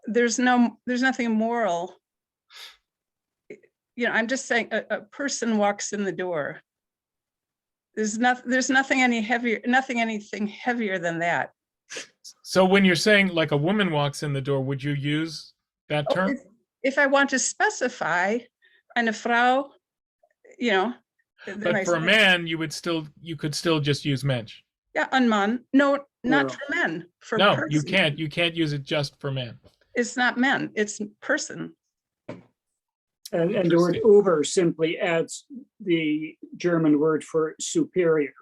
there's nothing moral. I'm just saying a person walks in the door. There's nothing anything heavier than that. So when you're saying like a woman walks in the door, would you use that term? If I want to specify, eine Frau, But for a man, you could still just use Mensch. Yeah, ein Mann. No, not No. for men. For No, person. you can't. You can't use it just for men. It's not men. It's person. And the word Uber simply adds the German word for superior.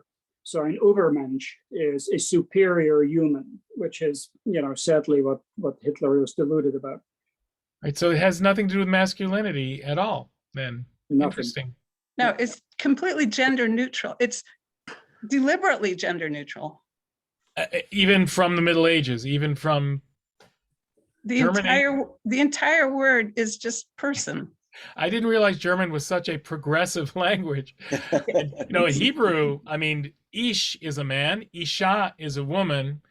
So an Übermensch is a superior human, which is, sadly what Hitler was deluded about. Right. So it has nothing to do with masculinity at all. Then Nothing. interesting. No, it's completely gender neutral. It's deliberately gender neutral. Even from the Middle Ages, even from Germany. The entire word is just person. I didn't realize German was such a progressive language. In Hebrew, ish is a man, isha is a woman,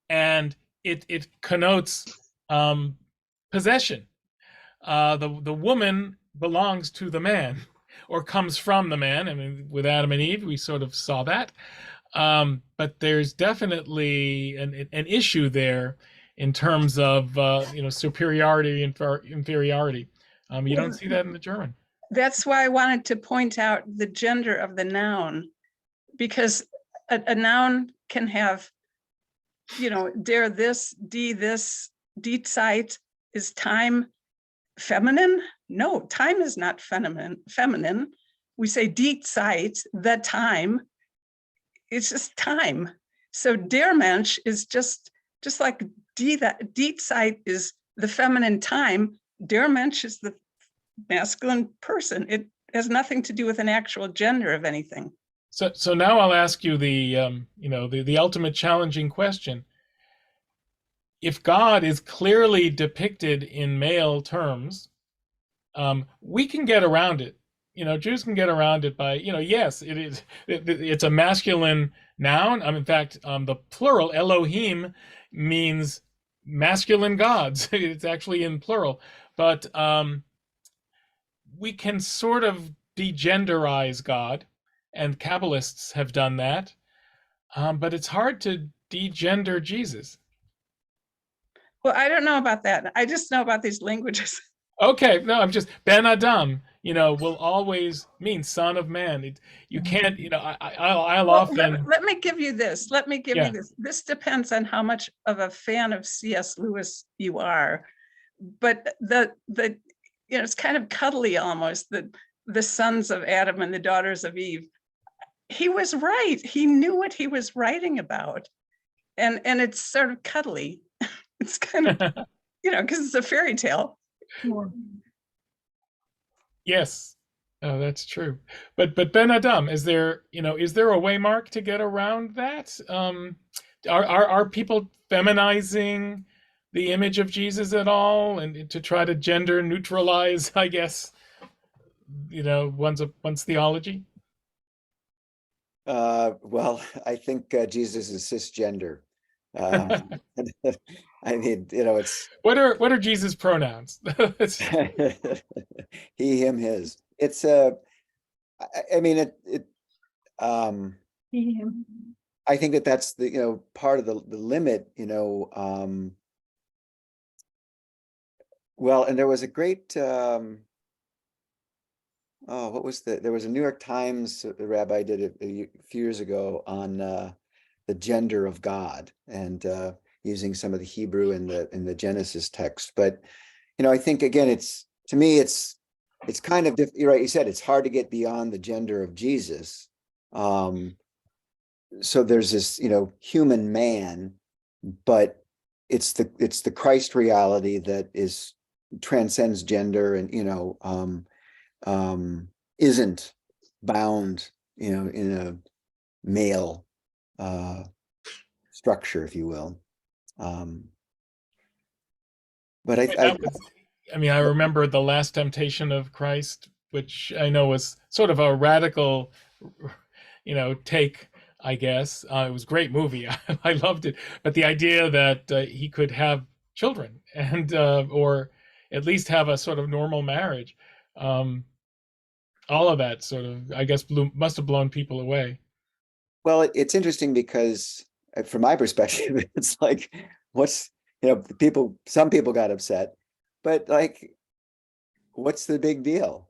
and it connotes possession. The woman belongs to the man, or comes from the man. With Adam and Eve, we sort of saw that. But there's definitely an issue there in terms of superiority and inferiority. You don't see that in the German. That's why I wanted to point out the gender of the noun, because a noun can have, der this, die this, die Zeit. Is time feminine? No, time is not feminine. We say die Zeit, the time. It's just time. So der Mensch is just like die Zeit is the feminine time. Der Mensch is the masculine person. It has nothing to do with an actual gender of anything. So now I'll ask you the ultimate challenging question. If God is clearly depicted in male terms, we can get around it. Jews can get around it by, yes, it is. It's a masculine noun. In fact, the plural Elohim means masculine gods. It's actually in plural, but we can sort of degenderize God, and Kabbalists have done that, but it's hard to degender Jesus. Well, I don't know about that. I just know about these languages. Okay, no, I'm just Ben Adam. Will always mean son of man. You can't. I'll often. Let me give you this. You this. This depends on how much of a fan of C.S. Lewis you are, but it's kind of cuddly almost. The sons of Adam and the daughters of Eve. He was right. He knew what he was writing about, and it's sort of cuddly. It's kind of because it's a fairy tale. Yes. Oh, that's true. But Ben Adam, is there a way, Mark, to get around that? Are people feminizing the image of Jesus at all, and to try to gender neutralize, I guess, one's theology? Well, I think Jesus is cisgender. Uh, I mean, it's What are Jesus' pronouns? he, him, his. It's I mean, um, I think that's the, part of the limit, well, and there was a great, oh, what was there was a New York Times, the rabbi did it a few years ago on the gender of God, and using some of the Hebrew in the Genesis text. But, I think, again, to me, it's kind of, you're right, you said it's hard to get beyond the gender of Jesus. So there's this, human man, but it's the Christ reality that transcends gender, and, isn't bound, in a male structure, if you will. But I remember The Last Temptation of Christ, which I know was sort of a radical, take, I guess. It was a great movie. I loved it. But the idea that he could have children, and or at least have a sort of normal marriage, all of that sort of, I guess, must have blown people away. Well, it's interesting because from my perspective, it's like, some people got upset, but like, what's the big deal?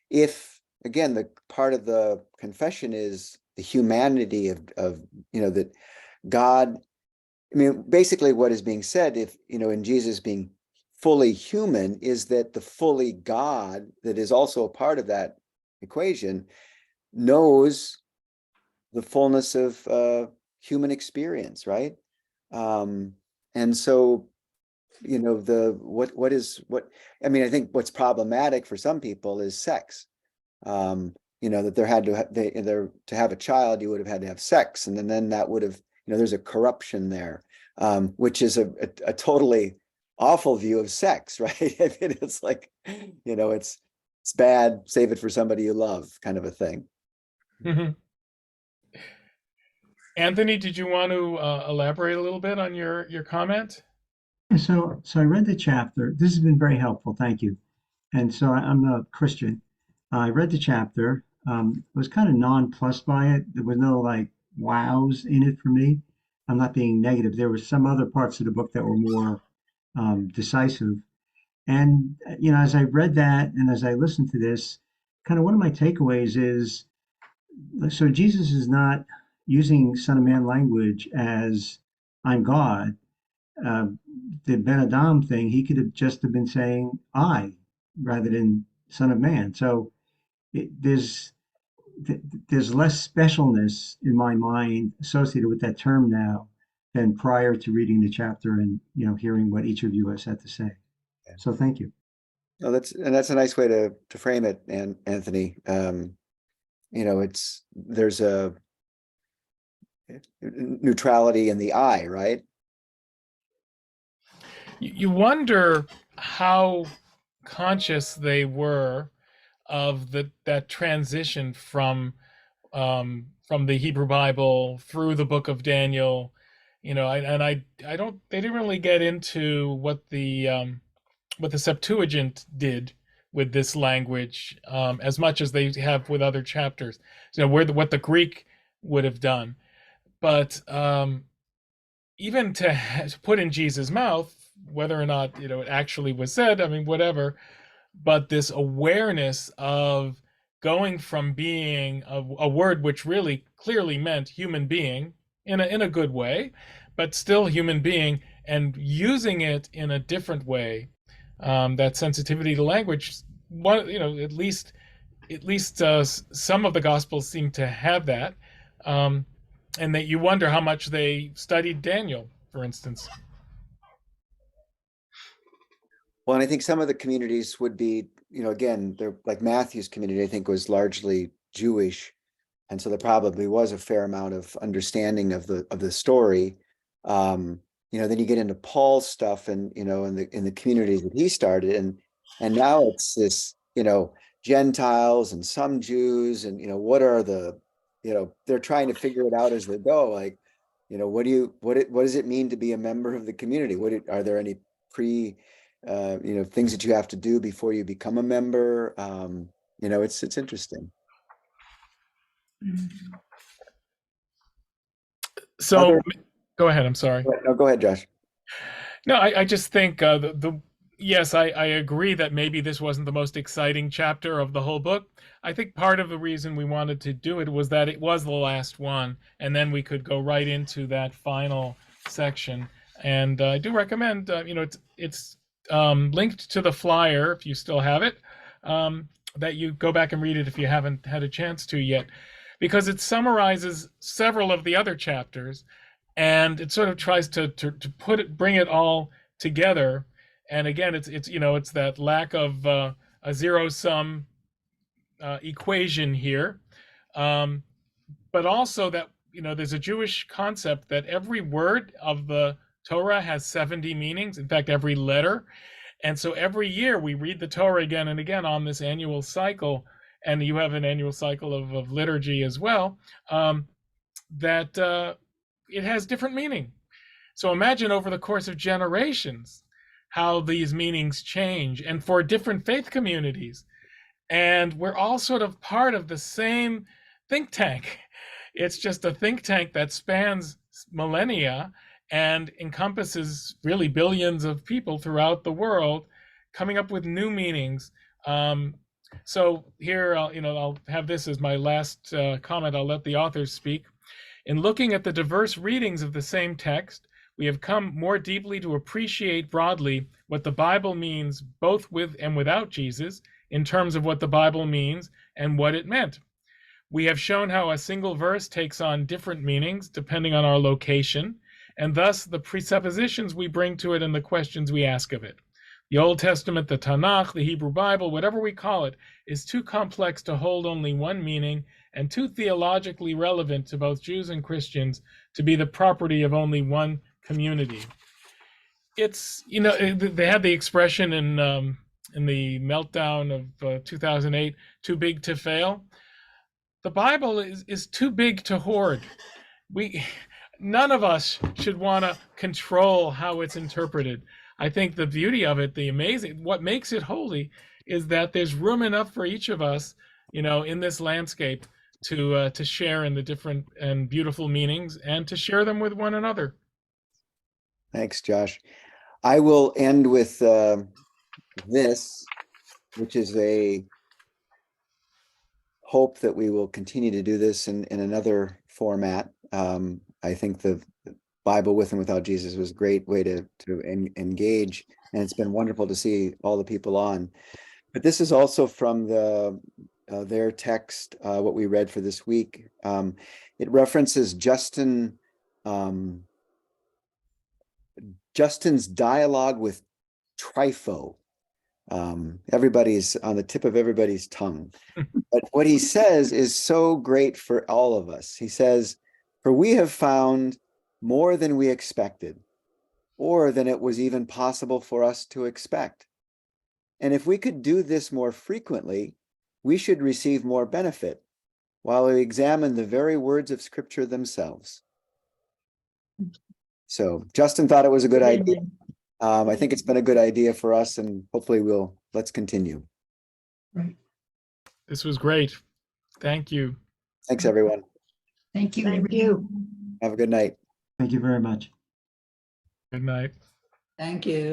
If, again, the part of the confession is the humanity of that God, basically what is being said, if, in Jesus being fully human, is that the fully God that is also a part of that equation knows the fullness of human experience, right? And so, I think what's problematic for some people is sex. That to have a child, you would have had to have sex, and then that would have, there's a corruption there, which is a totally awful view of sex, right? I mean, it's like, it's bad, save it for somebody you love, kind of a thing. Mm-hmm. Anthony, did you want to elaborate a little bit on your comment? So I read the chapter. This has been very helpful. Thank you. And so I'm a Christian. I read the chapter. Was kind of nonplussed by it. There was no like wows in it for me. I'm not being negative. There were some other parts of the book that were more decisive. And, as I read that and as I listened to this, kind of one of my takeaways is, so Jesus is not using Son of Man language as I'm God. The Ben Adam thing, he could have just have been saying I rather than Son of Man. So there's less specialness in my mind associated with that term now than prior to reading the chapter and hearing what each of you has had to say. So thank you. No, that's a nice way to frame it, and Anthony. There's a neutrality in the I, right? You wonder how conscious they were of that transition from the Hebrew Bible through the book of Daniel, they didn't really get into what the Septuagint did with this language as much as they have with other chapters, what the Greek would have done. But even to put in Jesus' mouth, whether or not it actually was said, whatever, but this awareness of going from being a word which really clearly meant human being in a good way, but still human being, and using it in a different way, that sensitivity to language. At least some of the Gospels seem to have that, and that you wonder how much they studied Daniel, for instance. Well, and I think some of the communities would be, again, they're like Matthew's community, I think was largely Jewish. And so there probably was a fair amount of understanding of the story. Then you get into Paul's stuff and, in the communities that he started. And now it's this, Gentiles and some Jews and, what are the, they're trying to figure it out as they go. Like, what does it mean to be a member of the community? Are there any things that you have to do before you become a member? It's interesting. So go ahead. I'm sorry. No, go ahead, Josh. No, I just think yes, I agree that maybe this wasn't the most exciting chapter of the whole book. I think part of the reason we wanted to do it was that it was the last one, and then we could go right into that final section. And I do recommend, it's linked to the flyer if you still have it, that you go back and read it if you haven't had a chance to yet, because it summarizes several of the other chapters, and it sort of tries to bring it all together. And again, it's that lack of a zero-sum equation here, but also that there's a Jewish concept that every word of the Torah has 70 meanings. In fact, every letter. And so every year we read the Torah again and again on this annual cycle, and you have an annual cycle of liturgy as well, that it has different meaning. So imagine over the course of generations how these meanings change, and for different faith communities. And we're all sort of part of the same think tank. It's just a think tank that spans millennia and encompasses really billions of people throughout the world, coming up with new meanings. So here, I'll have this as my last comment. I'll let the authors speak. In looking at the diverse readings of the same text, we have come more deeply to appreciate broadly what the Bible means both with and without Jesus, in terms of what the Bible means and what it meant. We have shown how a single verse takes on different meanings depending on our location, and thus the presuppositions we bring to it and the questions we ask of it. The Old Testament, the Tanakh, the Hebrew Bible, whatever we call it, is too complex to hold only one meaning and too theologically relevant to both Jews and Christians to be the property of only one community. It's, they had the expression in the meltdown of 2008, too big to fail. The Bible is too big to hoard. None of us should want to control how it's interpreted. I think the beauty of it, what makes it holy, is that there's room enough for each of us, in this landscape to share in the different and beautiful meanings and to share them with one another. Thanks, Josh. I will end with this, which is a hope that we will continue to do this in another format. I think the Bible with and without Jesus was a great way to engage, and it's been wonderful to see all the people on. But this is also from their text, what we read for this week. It references Justin's dialogue with Trypho. Everybody's on the tip of everybody's tongue. But what he says is so great for all of us. He says, "For we have found more than we expected, or than it was even possible for us to expect. And if we could do this more frequently, we should receive more benefit, while we examine the very words of Scripture themselves." So Justin thought it was a good idea. I think it's been a good idea for us, and hopefully let's continue. This was great. Thank you. Thanks, everyone. Thank you. Thank you. Have a good night. Thank you very much. Good night. Thank you.